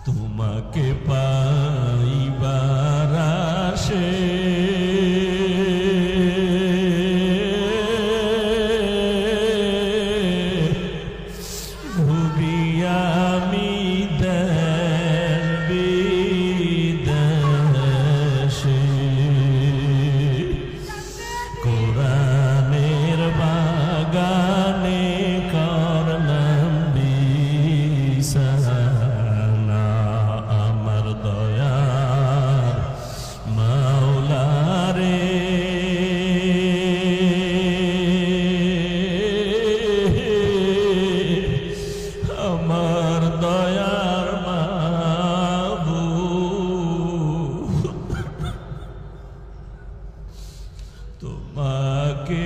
তোমাকে পাইবার আশে ঘুরি আমি দেশ বিদেশে, কোরআনের বাগানে করলাম বিছানা। আমার দয়ার মাওলা রে, আমার দয়ার মাবুদ, তোমাকে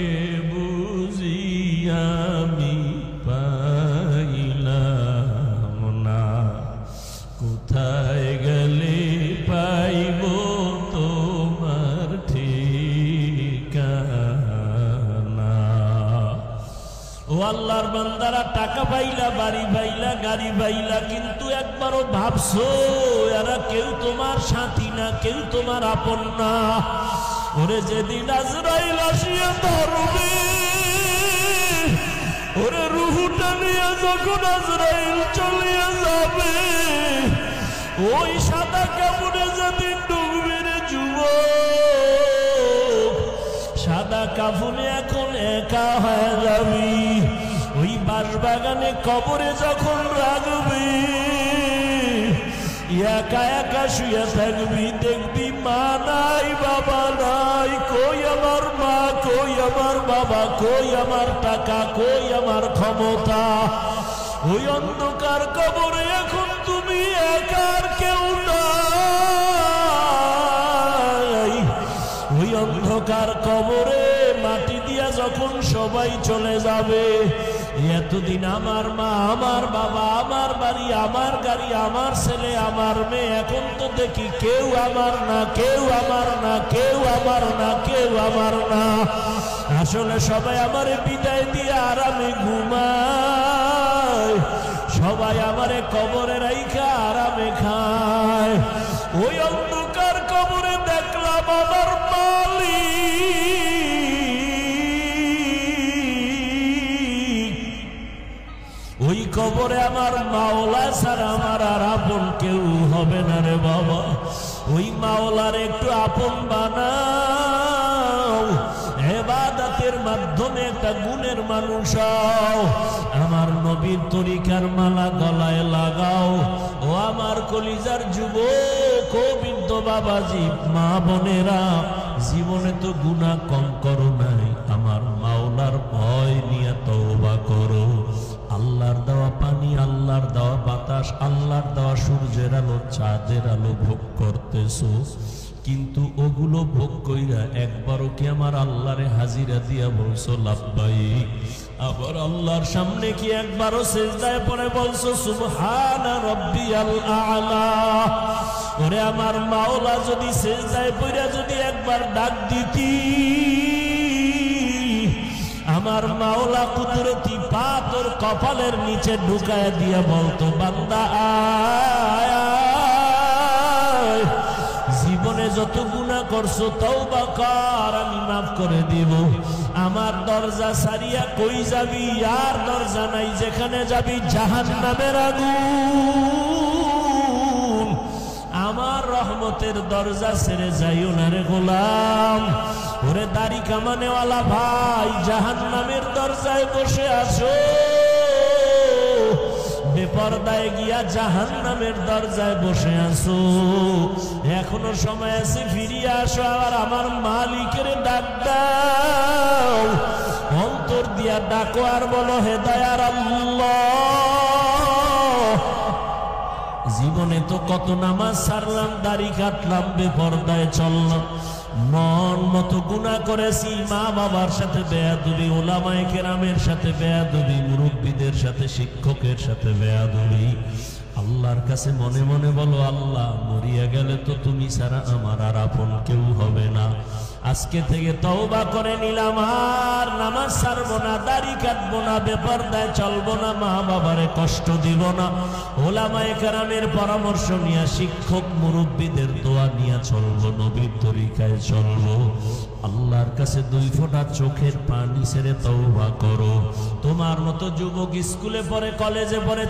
বুঝি আমি পাইলাম না, কোথায় গেলে পাইব তোমার ঠিকানা। ও আল্লাহর বান্দারা, টাকা পাইলা, বাড়ি পাইলা, গাড়ি পাইলা, কিন্তু একবারও ভাবছো এরা কেউ তোমার সাথী না, কেউ তোমার আপন না। ওরে যেদিন আজরাইল আসিয়া ধরবে, ওরে রুহুটা নিয়ে যখন আজরাইল চলিয়া যাবে, ওই সাদা কাপড়ে যেদিন ডুববে রে যুবক, সাদা কাফনে এখন একা হয়ে যাবি। ওই বাঁশবাগানে কবরে যখন রাখবি, একা একা শুয়ে থাকবি, দেখবি মা নাই, বাবা নাই, কই আমার মা, কই আমার বাবা, কই আমার টাকা, কই আমার ক্ষমতা। ওই অন্ধকার কবরে এখন তুমি একার কেউ নাই। ওই অন্ধকার কবরে মাটি দিয়া যখন সবাই চলে যাবে, এতদিন আমার মা, আমার বাবা, আমার বাড়ি, আমার গাড়ি, আমার ছেলে, আমার মেয়ে, এখন তো দেখি কেউ আমার না, কেউ আমার না, কেউ আমার না, কেউ আমার না। আসলে সবাই আমারে বিদায় দিয়ে আরামে ঘুমায়, সবাই আমারে কবরে রাইখা আরামে খায়। ওই অন্ধকার কবরে দেখলাম আমার মালিক, ওই কবরে আমার মাওলা ছাড়া আমার আর আপন কেউ হবে না রে বাবা। ওই মাওলার একটু আপন বানাও, ইবাদতের মাধ্যমে একটা গুণের মানুষ হও, আমার নবীর তরিকার মালা গলায় লাগাও। ও আমার কলিজার যুবক, ও বৃদ্ধ বাবাজি, মা বোনেরা, জীবনে তো গুনাহ কম করো নাই, আমার মাওলার ভয় নিয়ে তওবা করো। আল্লাহর দেওয়া পানি, আল্লাহর দেওয়া বাতাস, আল্লাহর দেওয়া সূর্যের আলো, চাঁদের আলো ভোগ করতেছো, কিন্তু ওগুলো ভোগ কইরা একবারও কি আমার আল্লাহরে হাজিরা দিয়া বলছো লাব্বাইক? আবার আল্লাহর সামনে কি একবারও সিজদায় পড়ে বলছো সুবহানা রাব্বিয়াল আ'লা? ওরে আমার মাওলা, যদি সিজদায় পড়ে যদি একবার ডাক দিতি, আমার মাওলা কুদরতি পা তোর কপালের নিচে ঢুকায় দিয়া বলতো, বান্দা আয়, জীবনে যত গুনাহ করছো তওবা কর, আমি মাফ করে দিব। আমার দরজা ছাড়িয়া কই যাবি? আর দরজা নাই, যেখানে যাবি জাহান্নামের আগুন। আমার রহমতের দরজা ছেড়ে যাইও না রে গোলাম। ওরে দাড়ি কামানেওয়ালা ভাই, জাহান্নামের দরজায় বসে আছো, বেপরদায় গিয়া জাহান্নামের দরজায় বসে আছো, এখনো সময় আছে, ফিরিয়ে আসো, আর আমার মালিকের ডাক দাও, অন্তর দিয়া ডাকো আর বলো, হে দয়ার আল্লাহ, জীবনে তো কত নামাজ ছাড়লাম, দাড়ি কাটলাম, বেপরদায় চললাম, মন মতো গুনাহ করেছি, মা বাবার সাথে বেয়াদবি, উলামায়ে কেরামের সাথে বেয়াদবি, মুরব্বীদের সাথে, শিক্ষকের সাথে বেয়াদবি। আল্লাহর কাছে মনে মনে বলো, আল্লাহ মরিয়া গেলে তো তুমি ছাড়া আমার আর আপন কেউ হবে না। আজকে থেকে তওবা করে নিলাম, আর নামাজ ছাড়বো না, দাড়ি কাটবো না, বেপরদায় চলবো না, মা বাবারে কষ্ট দিব না। ওলামায়ে কেরামের পরামর্শ নিয়ে, শিক্ষক মুরব্বীদের দোয়া নিয়ে চলবো, নবীর তরিকায় চলবো। আল্লাহর কাছে 2 ফোঁটা চোখের পানি ছেড়ে তওবা করো। তোমার মতো যুবক স্কুলে পড়ে, কলেজে পড়ে,